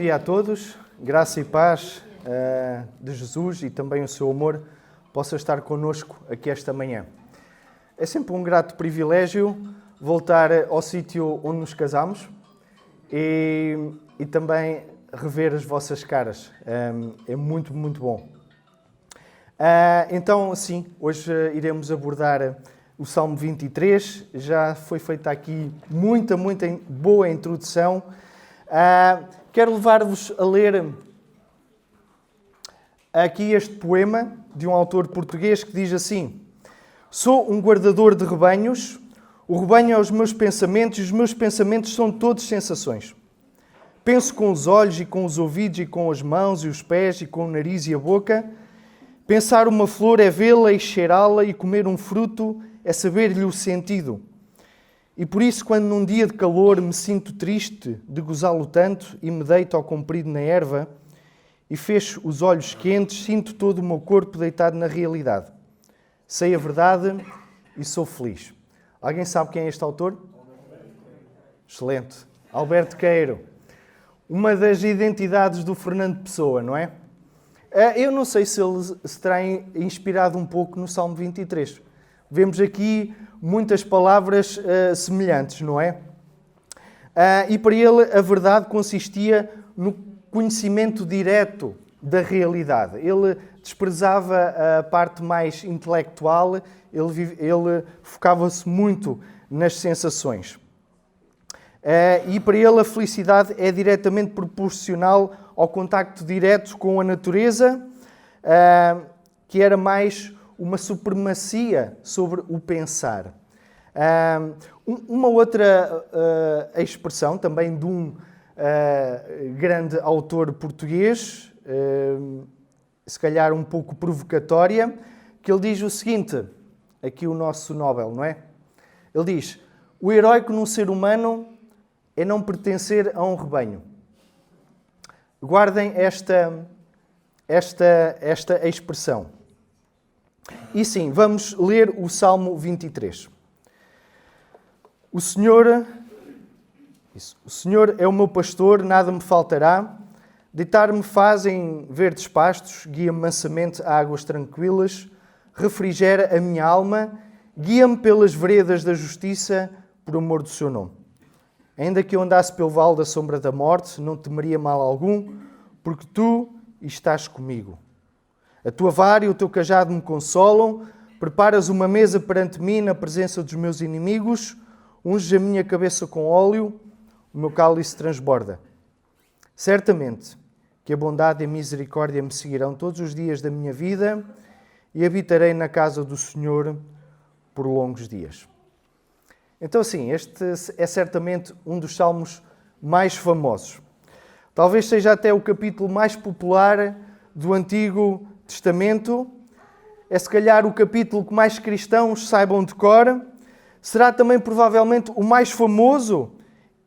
dia a todos, graça e paz de Jesus e também o seu amor possa estar connosco aqui esta manhã. É sempre um grato privilégio voltar ao sítio onde nos casamos e também rever as vossas caras. É muito, muito bom. Então, sim, hoje iremos abordar o Salmo 23. Já foi feita aqui muita boa introdução. Quero levar-vos a ler aqui este poema de um autor português que diz assim: sou um guardador de rebanhos, o rebanho é os meus pensamentos e os meus pensamentos são todos sensações. Penso com os olhos e com os ouvidos e com as mãos e os pés e com o nariz e a boca. Pensar uma flor é vê-la e cheirá-la, e comer um fruto é saber-lhe o sentido. E por isso, quando num dia de calor me sinto triste de gozá-lo tanto e me deito ao comprido na erva e fecho os olhos quentes, sinto todo o meu corpo deitado na realidade. Sei a verdade e sou feliz. Alguém sabe quem é este autor? Excelente. Alberto Queiro. Uma das identidades do Fernando Pessoa, não é? Eu não sei se ele se terá inspirado um pouco no Salmo 23. Vemos aqui muitas palavras semelhantes, não é? E para ele a verdade consistia no conhecimento direto da realidade. Ele desprezava a parte mais intelectual, ele focava-se muito nas sensações. E para ele a felicidade é diretamente proporcional ao contacto direto com a natureza, que era mais uma supremacia sobre o pensar. Uma outra expressão também de um grande autor português, se calhar um pouco provocatória, que ele diz o seguinte, aqui o nosso Nobel, não é? Ele diz: o heróico num ser humano é não pertencer a um rebanho. Guardem esta expressão. E sim, vamos ler o Salmo 23. O Senhor é o meu pastor, nada me faltará. Deitar-me faz em verdes pastos, guia-me mansamente a águas tranquilas, refrigera a minha alma, guia-me pelas veredas da justiça, por amor do seu nome. Ainda que eu andasse pelo vale da sombra da morte, não temeria mal algum, porque tu estás comigo. A tua vara e o teu cajado me consolam, preparas uma mesa perante mim na presença dos meus inimigos, unges a minha cabeça com óleo, o meu cálice transborda. Certamente que a bondade e a misericórdia me seguirão todos os dias da minha vida e habitarei na casa do Senhor por longos dias. Então, sim, este é certamente um dos salmos mais famosos. Talvez seja até o capítulo mais popular do Antigo Testamento. É se calhar o capítulo que mais cristãos saibam de cor. Será também provavelmente o mais famoso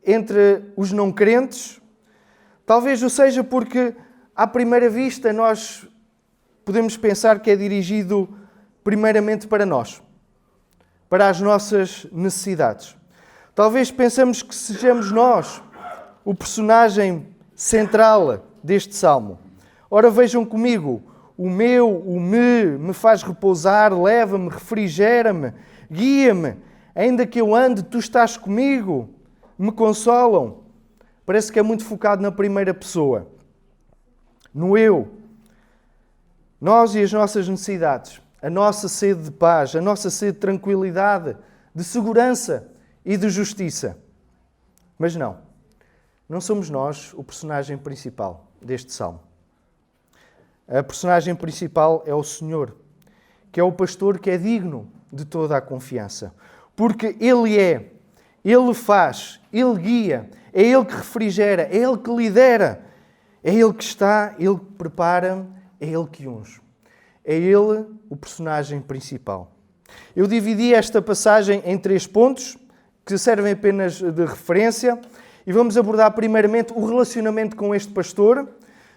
entre os não crentes. Talvez o seja porque, à primeira vista, nós podemos pensar que é dirigido primeiramente para nós, para as nossas necessidades. Talvez pensemos que sejamos nós o personagem central deste salmo. Ora, vejam comigo, o me faz repousar, leva-me, refrigera-me, guia-me, ainda que eu ande, tu estás comigo, me consolam. Parece que é muito focado na primeira pessoa, no eu. Nós e as nossas necessidades, a nossa sede de paz, a nossa sede de tranquilidade, de segurança e de justiça. Mas não somos nós o personagem principal deste salmo. A personagem principal é o Senhor, que é o pastor que é digno de toda a confiança. Porque Ele faz, Ele guia, é Ele que refrigera, é Ele que lidera, é Ele que está, Ele que prepara, é Ele que unge. É Ele o personagem principal. Eu dividi esta passagem em 3 pontos, que servem apenas de referência, e vamos abordar primeiramente o relacionamento com este pastor,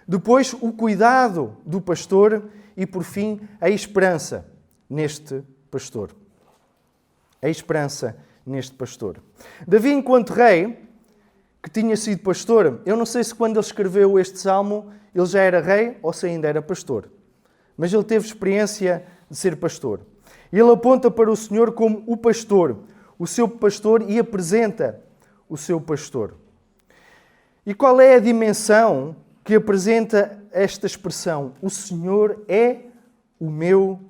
depois o cuidado do pastor e, por fim, a esperança neste pastor. A esperança neste pastor. Davi, enquanto rei, que tinha sido pastor. Eu não sei se quando ele escreveu este salmo ele já era rei ou se ainda era pastor. Mas ele teve experiência de ser pastor. Ele aponta para o Senhor como o pastor, o seu pastor, e apresenta o seu pastor. E qual é a dimensão que apresenta esta expressão? O Senhor é o meu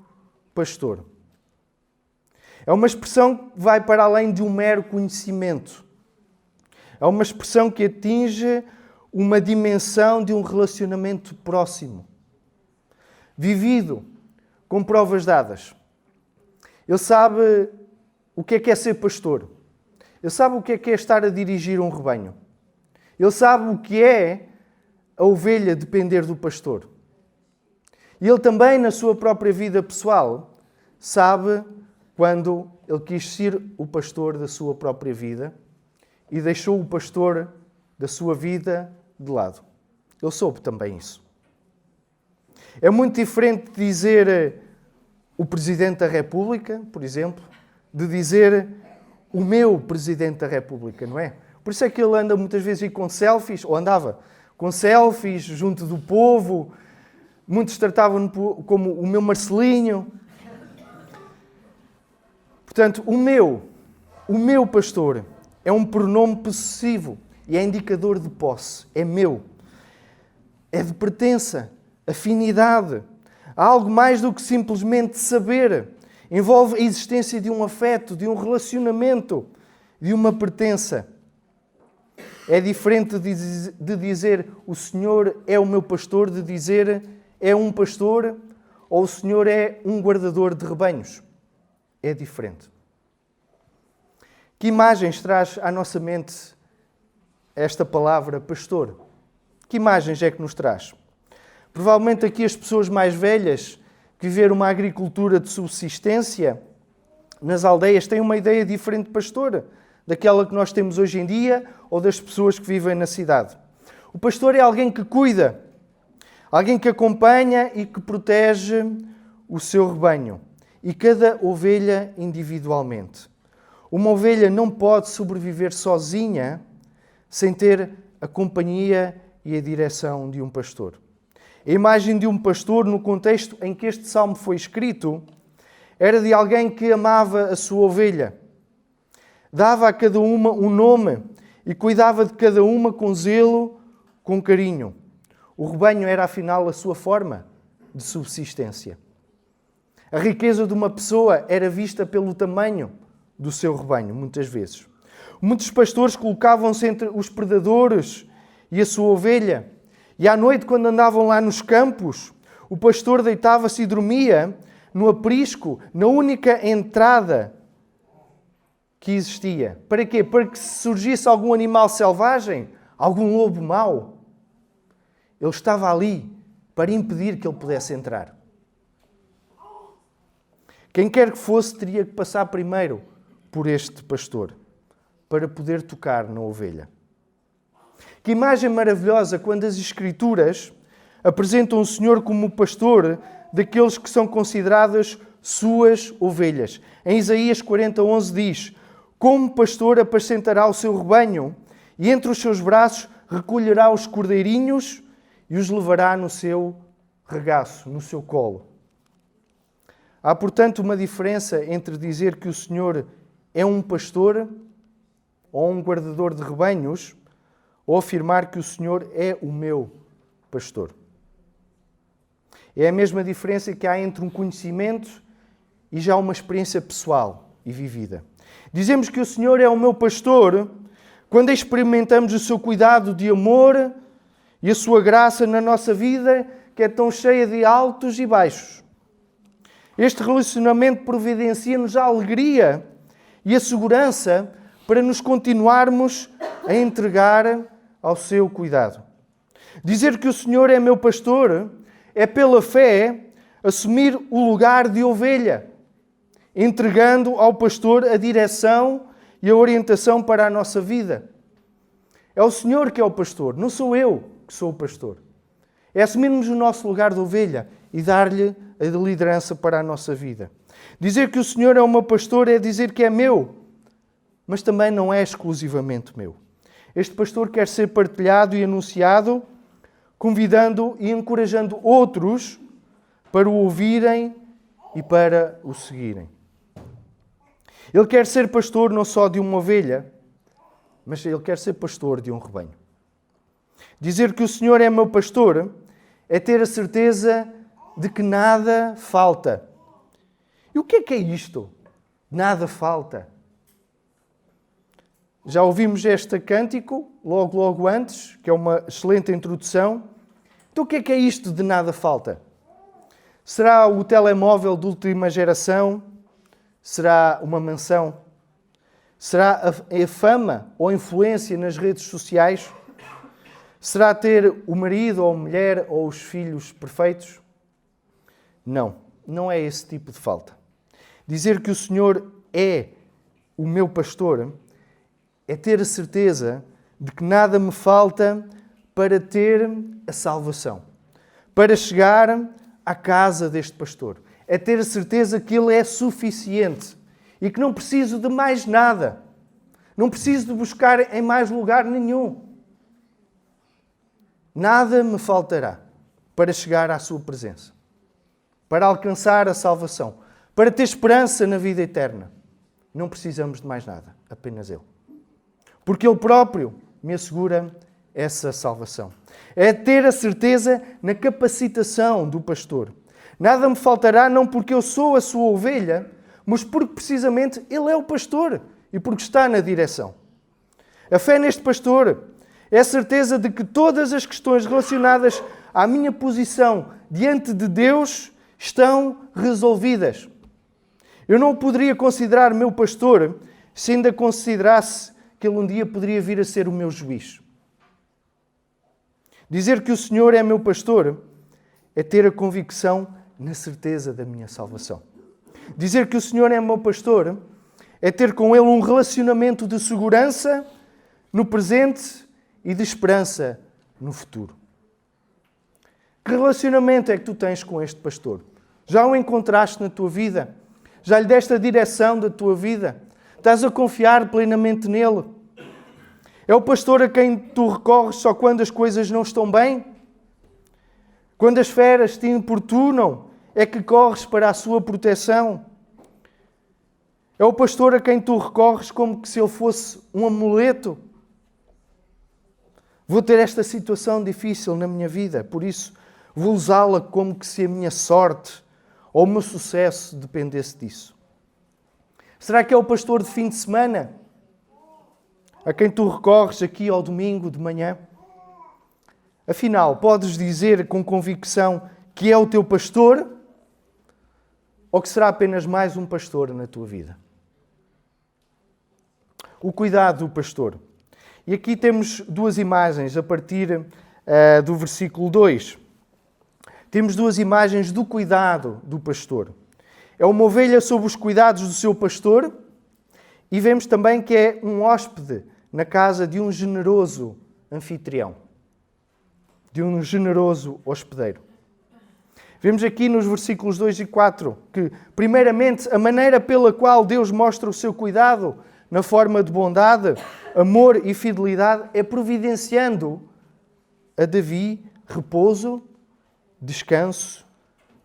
pastor. É uma expressão que vai para além de um mero conhecimento. É uma expressão que atinge uma dimensão de um relacionamento próximo, vivido, com provas dadas. Ele sabe o que é ser pastor. Ele sabe o que é estar a dirigir um rebanho. Ele sabe o que é a ovelha depender do pastor. E ele também, na sua própria vida pessoal, sabe quando ele quis ser o pastor da sua própria vida e deixou o pastor da sua vida de lado. Ele soube também isso. É muito diferente de dizer o Presidente da República, por exemplo, de dizer o meu Presidente da República, não é? Por isso é que ele anda muitas vezes aí com selfies, ou andava com selfies junto do povo. Muitos tratavam-no como o meu Marcelinho. Portanto, o meu pastor é um pronome possessivo e é indicador de posse. É meu. É de pertença, afinidade. Há algo mais do que simplesmente saber. Envolve a existência de um afeto, de um relacionamento, de uma pertença. É diferente de dizer o Senhor é o meu pastor, de dizer é um pastor ou o Senhor é um guardador de rebanhos. É diferente. Que imagens traz à nossa mente esta palavra pastor? Que imagens é que nos traz? Provavelmente aqui as pessoas mais velhas que viveram uma agricultura de subsistência nas aldeias têm uma ideia diferente de pastor daquela que nós temos hoje em dia ou das pessoas que vivem na cidade. O pastor é alguém que cuida, alguém que acompanha e que protege o seu rebanho e cada ovelha individualmente. Uma ovelha não pode sobreviver sozinha sem ter a companhia e a direção de um pastor. A imagem de um pastor, no contexto em que este salmo foi escrito, era de alguém que amava a sua ovelha. Dava a cada uma um nome e cuidava de cada uma com zelo, com carinho. O rebanho era, afinal, a sua forma de subsistência. A riqueza de uma pessoa era vista pelo tamanho do seu rebanho, muitas vezes. Muitos pastores colocavam-se entre os predadores e a sua ovelha. E à noite, quando andavam lá nos campos, o pastor deitava-se e dormia no aprisco, na única entrada que existia. Para quê? Para que se surgisse algum animal selvagem, algum lobo mau, ele estava ali para impedir que ele pudesse entrar. Quem quer que fosse, teria que passar primeiro por este pastor para poder tocar na ovelha. Que imagem maravilhosa quando as Escrituras apresentam o Senhor como o pastor daqueles que são consideradas suas ovelhas. Em Isaías 40:11 diz: como pastor apacentará o seu rebanho e entre os seus braços recolherá os cordeirinhos e os levará no seu regaço, no seu colo. Há, portanto, uma diferença entre dizer que o Senhor é um pastor ou um guardador de rebanhos ou afirmar que o Senhor é o meu pastor. É a mesma diferença que há entre um conhecimento e já uma experiência pessoal e vivida. Dizemos que o Senhor é o meu pastor quando experimentamos o seu cuidado de amor e a sua graça na nossa vida, que é tão cheia de altos e baixos. Este relacionamento providencia-nos a alegria e a segurança para nos continuarmos a entregar ao seu cuidado. Dizer que o Senhor é meu pastor é, pela fé, assumir o lugar de ovelha, entregando ao pastor a direção e a orientação para a nossa vida. É o Senhor que é o pastor, não sou eu que sou o pastor. É assumirmos o nosso lugar de ovelha e dar-lhe a liderança para a nossa vida. Dizer que o Senhor é o meu pastor é dizer que é meu, mas também não é exclusivamente meu. Este pastor quer ser partilhado e anunciado, convidando e encorajando outros para o ouvirem e para o seguirem. Ele quer ser pastor não só de uma ovelha, mas ele quer ser pastor de um rebanho. Dizer que o Senhor é meu pastor é ter a certeza de que nada falta. E o que é isto? Nada falta. Já ouvimos este cântico, logo antes, que é uma excelente introdução. Então o que é isto de nada falta? Será o telemóvel de última geração? Será uma mansão? Será a fama ou a influência nas redes sociais? Será ter o marido ou a mulher ou os filhos perfeitos? Não é esse tipo de falta. Dizer que o Senhor é o meu pastor é ter a certeza de que nada me falta para ter a salvação, para chegar à casa deste pastor. É ter a certeza que ele é suficiente e que não preciso de mais nada. Não preciso de buscar em mais lugar nenhum. Nada me faltará para chegar à sua presença, para alcançar a salvação, para ter esperança na vida eterna. Não precisamos de mais nada, apenas Ele. Porque Ele próprio me assegura essa salvação. É ter a certeza na capacitação do pastor. Nada me faltará não porque eu sou a sua ovelha, mas porque precisamente Ele é o pastor e porque está na direção. A fé neste pastor é a certeza de que todas as questões relacionadas à minha posição diante de Deus estão resolvidas. Eu não o poderia considerar meu pastor se ainda considerasse que ele um dia poderia vir a ser o meu juiz. Dizer que o Senhor é meu pastor é ter a convicção na certeza da minha salvação. Dizer que o Senhor é meu pastor é ter com Ele um relacionamento de segurança no presente e de esperança no futuro. Que relacionamento é que tu tens com este pastor? Já o encontraste na tua vida? Já lhe deste a direção da tua vida? Estás a confiar plenamente nele? É o pastor a quem tu recorres só quando as coisas não estão bem? Quando as feras te importunam, é que corres para a sua proteção? É o pastor a quem tu recorres como se ele fosse um amuleto? Vou ter esta situação difícil na minha vida, por isso vou usá-la como que se a minha sorte ou o meu sucesso dependesse disso. Será que é o pastor de fim de semana a quem tu recorres aqui ao domingo de manhã? Afinal, podes dizer com convicção que é o teu pastor ou que será apenas mais um pastor na tua vida? O cuidado do pastor. E aqui temos duas imagens a partir do versículo 2. Temos duas imagens do cuidado do pastor. É uma ovelha sob os cuidados do seu pastor e vemos também que é um hóspede na casa de um generoso anfitrião, de um generoso hospedeiro. Vemos aqui nos versículos 2 e 4 que, primeiramente, a maneira pela qual Deus mostra o seu cuidado na forma de bondade, amor e fidelidade é providenciando a Davi repouso, descanso,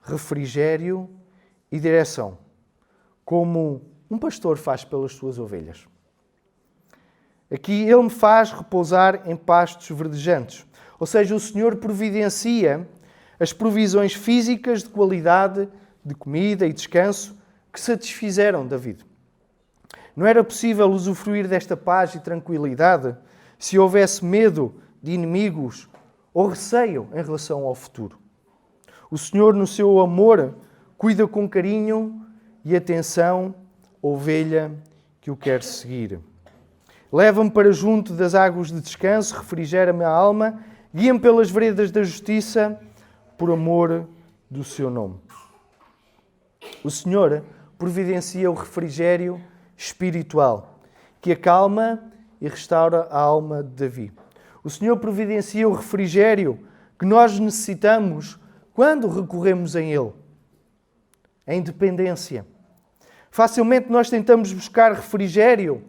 refrigério e direção, como um pastor faz pelas suas ovelhas. Aqui ele me faz repousar em pastos verdejantes, ou seja, o Senhor providencia as provisões físicas de qualidade, de comida e descanso que satisfizeram David. Não era possível usufruir desta paz e tranquilidade se houvesse medo de inimigos ou receio em relação ao futuro. O Senhor, no seu amor, cuida com carinho e atenção a ovelha que o quer seguir. Leva-me para junto das águas de descanso, refrigera-me a alma, guia-me pelas veredas da justiça, por amor do seu nome. O Senhor providencia o refrigério espiritual, que acalma e restaura a alma de Davi. O Senhor providencia o refrigério que nós necessitamos quando recorremos a Ele. A independência. Facilmente nós tentamos buscar refrigério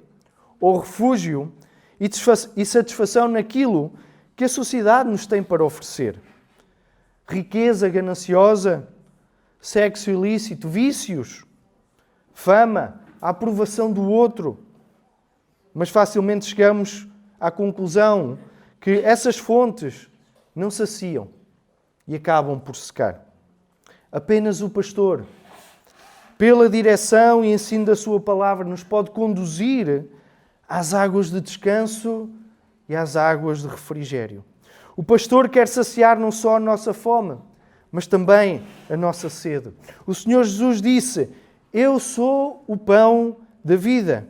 ou refúgio e satisfação naquilo que a sociedade nos tem para oferecer. Riqueza gananciosa, sexo ilícito, vícios, fama, a aprovação do outro. Mas facilmente chegamos à conclusão que essas fontes não saciam e acabam por secar. Apenas o pastor, pela direção e ensino da sua palavra, nos pode conduzir às águas de descanso e às águas de refrigério. O pastor quer saciar não só a nossa fome, mas também a nossa sede. O Senhor Jesus disse: eu sou o pão da vida.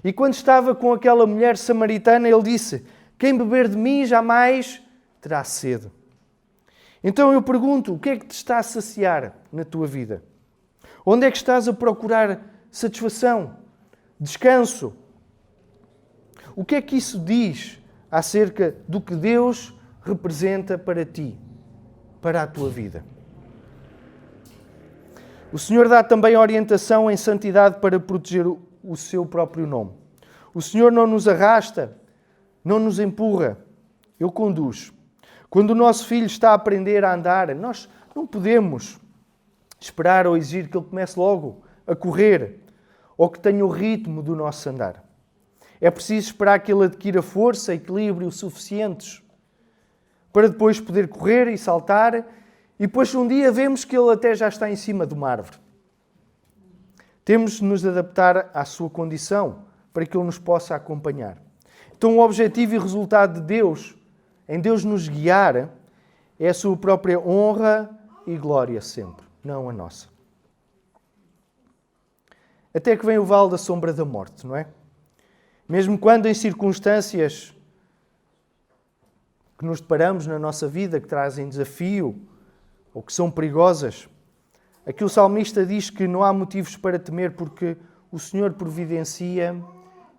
E quando estava com aquela mulher samaritana, ele disse: quem beber de mim jamais terá sede. Então eu pergunto, o que é que te está a saciar na tua vida? Onde é que estás a procurar satisfação, descanso? O que é que isso diz acerca do que Deus representa para ti, para a tua vida? O Senhor dá também orientação em santidade para proteger o seu próprio nome. O Senhor não nos arrasta, não nos empurra, Ele conduz. Quando o nosso filho está a aprender a andar, nós não podemos esperar ou exigir que ele comece logo a correr ou que tenha o ritmo do nosso andar. É preciso esperar que ele adquira força e equilíbrio suficientes para depois poder correr e saltar, e depois um dia vemos que ele até já está em cima de uma árvore. Temos de nos adaptar à sua condição para que ele nos possa acompanhar. Então o objetivo e resultado de Deus, em Deus nos guiar, é a sua própria honra e glória sempre, não a nossa. Até que vem o vale da sombra da morte, não é? Mesmo quando em circunstâncias que nos deparamos na nossa vida, que trazem desafio ou que são perigosas, aqui o salmista diz que não há motivos para temer porque o Senhor providencia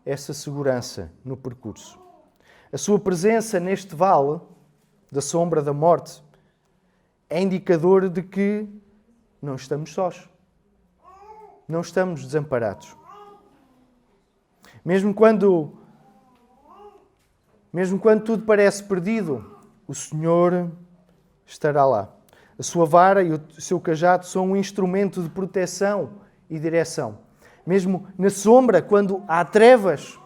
essa segurança no percurso. A sua presença neste vale da sombra da morte é indicador de que não estamos sós. Não estamos desamparados. Mesmo quando tudo parece perdido, o Senhor estará lá. A sua vara e o seu cajado são um instrumento de proteção e direção. Mesmo na sombra, quando há trevas,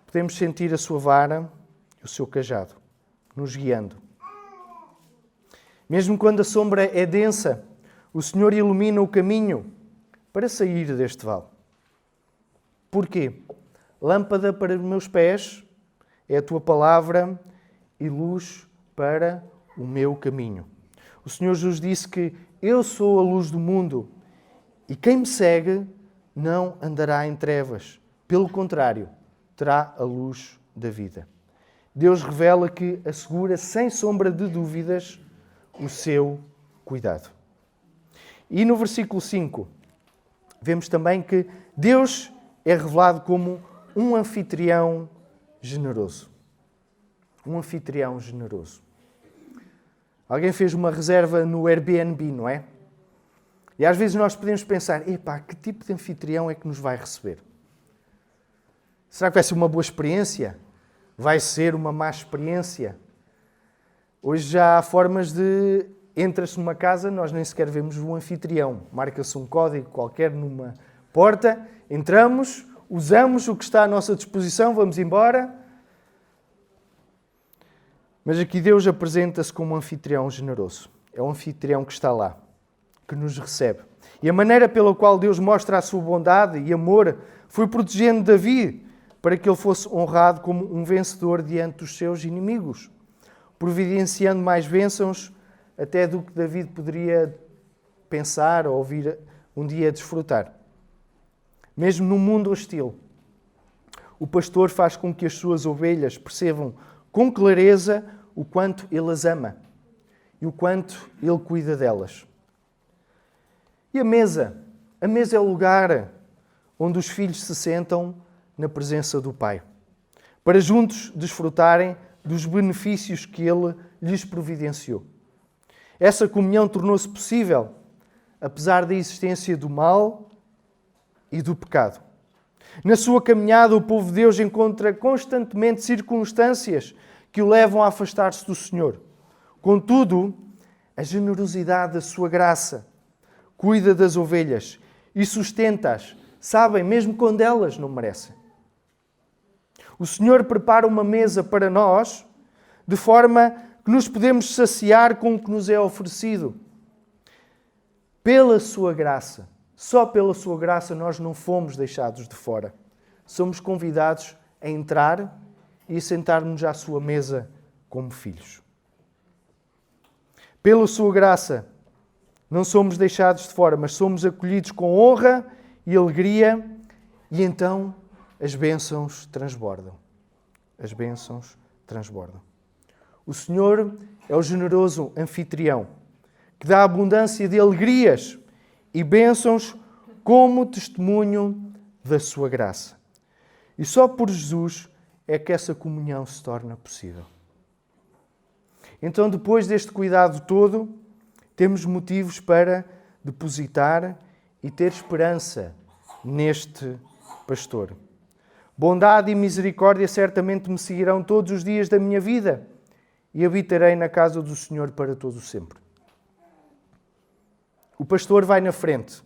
podemos sentir a sua vara e o seu cajado nos guiando. Mesmo quando a sombra é densa, o Senhor ilumina o caminho para sair deste vale. Porquê? Lâmpada para os meus pés é a tua palavra e luz para o meu caminho. O Senhor Jesus disse que eu sou a luz do mundo e quem me segue não andará em trevas. Pelo contrário, terá a luz da vida. Deus revela que assegura sem sombra de dúvidas o seu cuidado. E no versículo 5, vemos também que Deus é revelado como um anfitrião generoso. Um anfitrião generoso. Alguém fez uma reserva no Airbnb, não é? E às vezes nós podemos pensar, epá, que tipo de anfitrião é que nos vai receber? Será que vai ser uma boa experiência? Vai ser uma má experiência? Hoje já há formas de... Entra-se numa casa, nós nem sequer vemos o anfitrião. Marca-se um código qualquer numa porta, entramos, usamos o que está à nossa disposição, vamos embora. Mas aqui Deus apresenta-se como um anfitrião generoso. É um anfitrião que está lá, que nos recebe. E a maneira pela qual Deus mostra a sua bondade e amor foi protegendo Davi para que ele fosse honrado como um vencedor diante dos seus inimigos, providenciando mais bênçãos até do que Davi poderia pensar ou vir um dia desfrutar. Mesmo num mundo hostil, o pastor faz com que as suas ovelhas percebam com clareza o quanto ele as ama e o quanto ele cuida delas. E a mesa? A mesa é o lugar onde os filhos se sentam na presença do Pai, para juntos desfrutarem dos benefícios que ele lhes providenciou. Essa comunhão tornou-se possível, apesar da existência do mal e do pecado. Na sua caminhada, o povo de Deus encontra constantemente circunstâncias que o levam a afastar-se do Senhor. Contudo, a generosidade da sua graça cuida das ovelhas e sustenta-as, sabem, mesmo quando elas não merecem. O Senhor prepara uma mesa para nós, de forma que nos podemos saciar com o que nos é oferecido. Pela sua graça, só pela sua graça nós não fomos deixados de fora. Somos convidados a entrar e sentar-nos à sua mesa como filhos. Pela sua graça, não somos deixados de fora, mas somos acolhidos com honra e alegria, e então as bênçãos transbordam. As bênçãos transbordam. O Senhor é o generoso anfitrião, que dá abundância de alegrias e bênçãos como testemunho da sua graça. E só por Jesus é que essa comunhão se torna possível. Então, depois deste cuidado todo, temos motivos para depositar e ter esperança neste pastor. Bondade e misericórdia certamente me seguirão todos os dias da minha vida e habitarei na casa do Senhor para todo o sempre. O pastor vai na frente,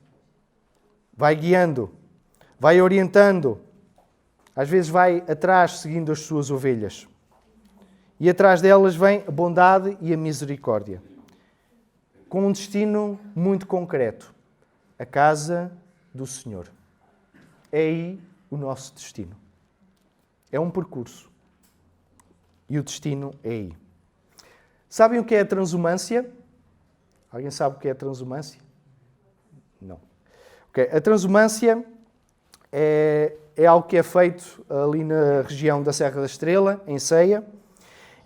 vai guiando, vai orientando, às vezes vai atrás seguindo as suas ovelhas. E atrás delas vem a bondade e a misericórdia, com um destino muito concreto, a casa do Senhor. É aí o nosso destino. É um percurso. E o destino é aí. Sabem o que é a transumância? Alguém sabe o que é a transumância? Não. Okay. A transumância é algo que é feito ali na região da Serra da Estrela, em Ceia,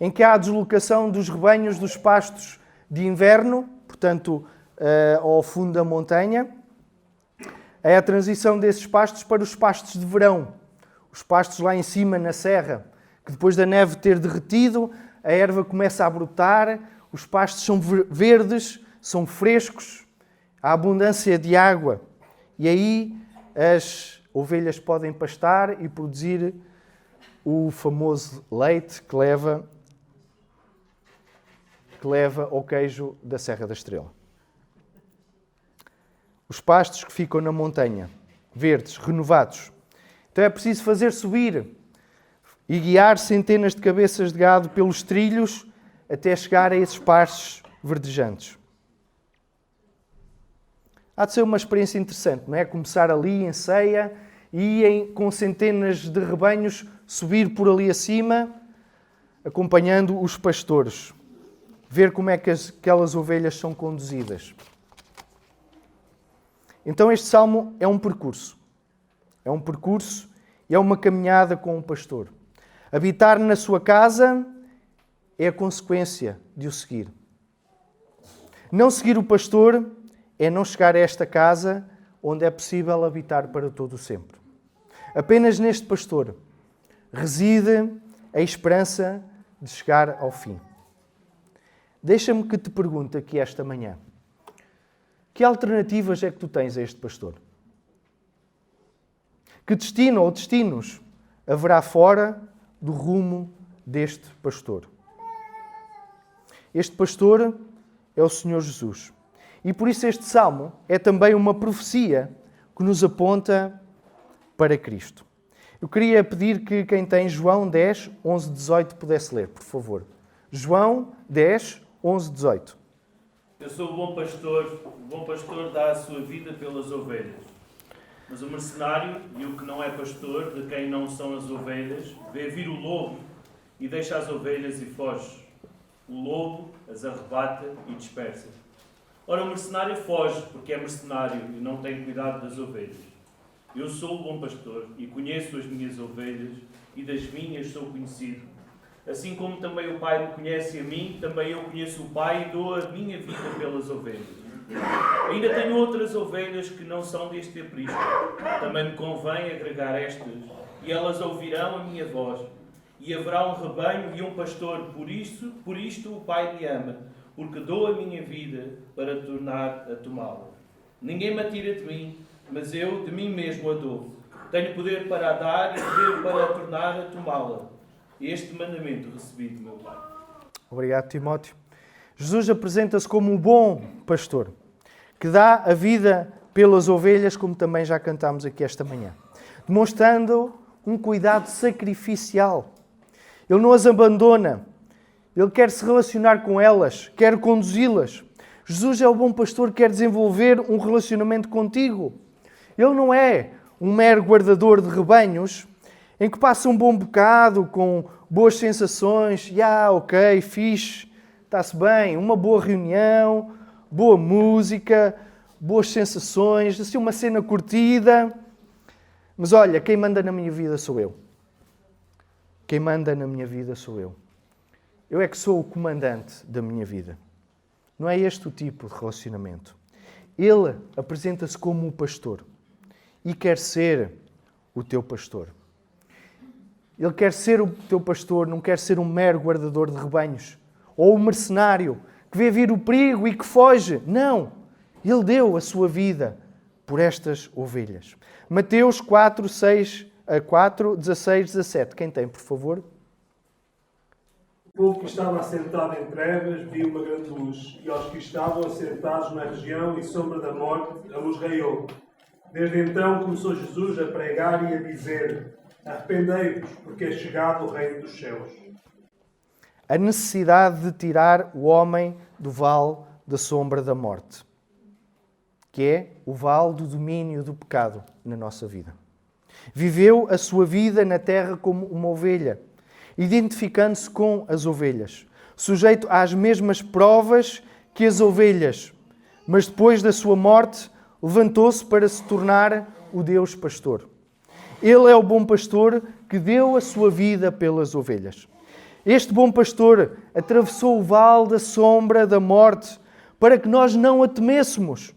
em que há a deslocação dos rebanhos dos pastos de inverno, portanto, ao fundo da montanha. É a transição desses pastos para os pastos de verão. Os pastos lá em cima, na serra, que depois da neve ter derretido, a erva começa a brotar, os pastos são verdes, são frescos, há abundância de água. E aí as ovelhas podem pastar e produzir o famoso leite que leva ao queijo da Serra da Estrela. Os pastos que ficam na montanha, verdes, renovados. Então é preciso fazer subir e guiar centenas de cabeças de gado pelos trilhos até chegar a esses pastos verdejantes. Há de ser uma experiência interessante, não é? Começar ali em Ceia e com centenas de rebanhos subir por ali acima, acompanhando os pastores. Ver como é que aquelas ovelhas são conduzidas. Então este salmo é um percurso. É um percurso e é uma caminhada com o pastor. Habitar na sua casa é a consequência de o seguir. Não seguir o pastor é não chegar a esta casa onde é possível habitar para todo o sempre. Apenas neste pastor reside a esperança de chegar ao fim. Deixa-me que te pergunte aqui esta manhã. Que alternativas é que tu tens a este pastor? Que destino ou destinos haverá fora do rumo deste pastor? Este pastor é o Senhor Jesus. E por isso este salmo é também uma profecia que nos aponta para Cristo. Eu queria pedir que quem tem João 10, 11, 18 pudesse ler, por favor. João 10, 11, 18. Eu sou o bom pastor dá a sua vida pelas ovelhas. Mas o mercenário e o que não é pastor, de quem não são as ovelhas, vê vir o lobo e deixa as ovelhas e foge. O lobo as arrebata e dispersa. Ora, o mercenário foge porque é mercenário e não tem cuidado das ovelhas. Eu sou o bom pastor e conheço as minhas ovelhas e das minhas sou conhecido. Assim como também o Pai me conhece a mim, também eu conheço o Pai e dou a minha vida pelas ovelhas. Ainda tenho outras ovelhas que não são deste aprisco. Também me convém agregar estas, e elas ouvirão a minha voz. E haverá um rebanho e um pastor, por isto o Pai me ama, porque dou a minha vida para tornar a tomá-la. Ninguém me atira de mim, mas eu de mim mesmo a dou. Tenho poder para a dar e poder para a tornar a tomá-la. Este mandamento recebi do meu Pai. Obrigado, Timóteo. Jesus apresenta-se como um bom pastor, que dá a vida pelas ovelhas, como também já cantámos aqui esta manhã, demonstrando um cuidado sacrificial. Ele não as abandona, ele quer se relacionar com elas, quer conduzi-las. Jesus é o bom pastor que quer desenvolver um relacionamento contigo. Ele não é um mero guardador de rebanhos, em que passa um bom bocado com boas sensações, ok, fixe, está-se bem, uma boa reunião, boa música, boas sensações, assim uma cena curtida. Mas olha, quem manda na minha vida sou eu. Quem manda na minha vida sou eu. Eu é que sou o comandante da minha vida. Não é este o tipo de relacionamento. Ele apresenta-se como o pastor e quer ser o teu pastor. Ele quer ser o teu pastor, não quer ser um mero guardador de rebanhos ou um mercenário que vê vir o perigo e que foge. Não! Ele deu a sua vida por estas ovelhas. Mateus 4, 16, 17. Quem tem, por favor? O povo que estava assentado em trevas viu uma grande luz, e aos que estavam assentados na região e sombra da morte, a luz raiou. Desde então começou Jesus a pregar e a dizer: arrependei-vos, porque é chegado o reino dos céus. A necessidade de tirar o homem do vale da sombra da morte, que é o vale do domínio do pecado na nossa vida. Viveu a sua vida na terra como uma ovelha, identificando-se com as ovelhas, sujeito às mesmas provas que as ovelhas, mas depois da sua morte levantou-se para se tornar o Deus pastor. Ele é o bom pastor que deu a sua vida pelas ovelhas. Este bom pastor atravessou o vale da sombra da morte para que nós não a temêssemos,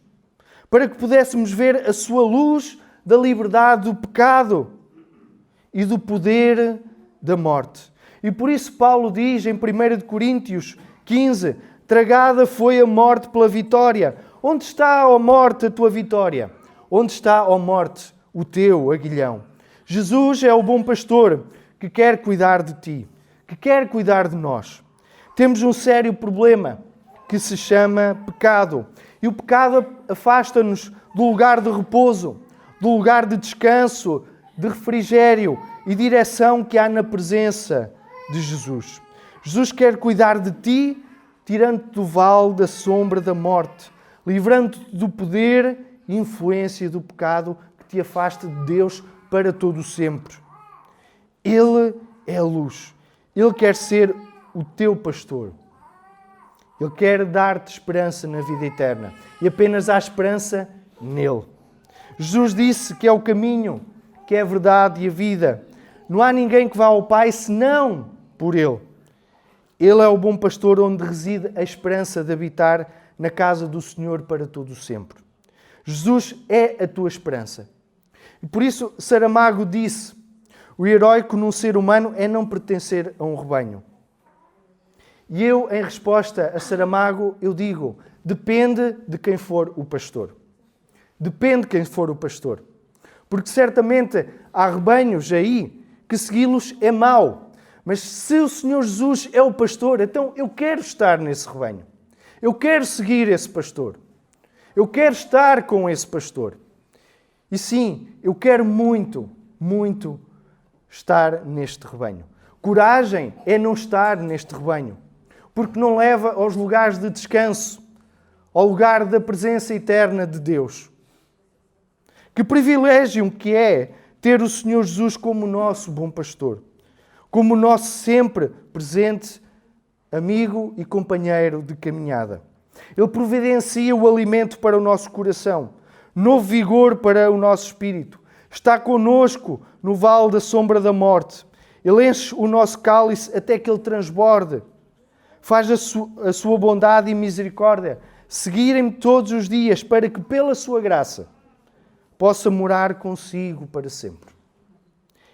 para que pudéssemos ver a sua luz da liberdade do pecado e do poder da morte. E por isso Paulo diz em 1 Coríntios 15, tragada foi a morte pela vitória. Onde está, ó morte, a tua vitória? Onde está, ó morte, o teu aguilhão? Jesus é o bom pastor que quer cuidar de ti, que quer cuidar de nós. Temos um sério problema que se chama pecado. E o pecado afasta-nos do lugar de repouso, do lugar de descanso, de refrigério e direção que há na presença de Jesus. Jesus quer cuidar de ti, tirando-te do vale da sombra da morte, livrando-te do poder e influência do pecado que te afasta de Deus para todo o sempre. Ele é a luz. Ele quer ser o teu pastor. Ele quer dar-te esperança na vida eterna. E apenas há esperança nele. Jesus disse que é o caminho, que é a verdade e a vida. Não há ninguém que vá ao Pai senão por Ele. Ele é o bom pastor onde reside a esperança de habitar na casa do Senhor para todo o sempre. Jesus é a tua esperança. E por isso Saramago disse: o heróico num ser humano é não pertencer a um rebanho. E eu, em resposta a Saramago, eu digo: depende de quem for o pastor. Depende de quem for o pastor. Porque certamente há rebanhos aí que segui-los é mau. Mas se o Senhor Jesus é o pastor, então eu quero estar nesse rebanho. Eu quero seguir esse pastor. Eu quero estar com esse pastor. E sim, eu quero muito, muito estar neste rebanho. Coragem é não estar neste rebanho, porque não leva aos lugares de descanso, ao lugar da presença eterna de Deus. Que privilégio que é ter o Senhor Jesus como o nosso bom pastor, como o nosso sempre presente amigo e companheiro de caminhada. Ele providencia o alimento para o nosso coração, novo vigor para o nosso espírito. Está conosco no vale da sombra da morte. Ele enche o nosso cálice até que ele transborde. Faz a sua bondade e misericórdia seguirem-me todos os dias para que, pela sua graça, possa morar consigo para sempre.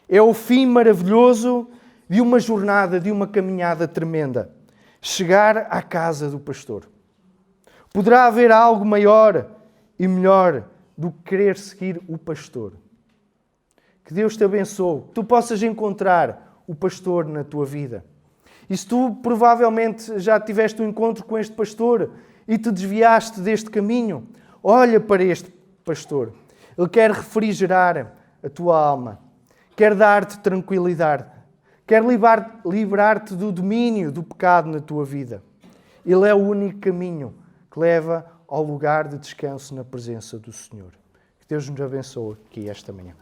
É o fim maravilhoso de uma jornada, de uma caminhada tremenda. Chegar à casa do pastor. Poderá haver algo maior e melhor do que querer seguir o pastor. Que Deus te abençoe, que tu possas encontrar o pastor na tua vida. E se tu provavelmente já tiveste um encontro com este pastor e te desviaste deste caminho, olha para este pastor. Ele quer refrigerar a tua alma, quer dar-te tranquilidade, quer livrar-te do domínio do pecado na tua vida. Ele é o único caminho que leva ao lugar de descanso na presença do Senhor. Que Deus nos abençoe aqui esta manhã.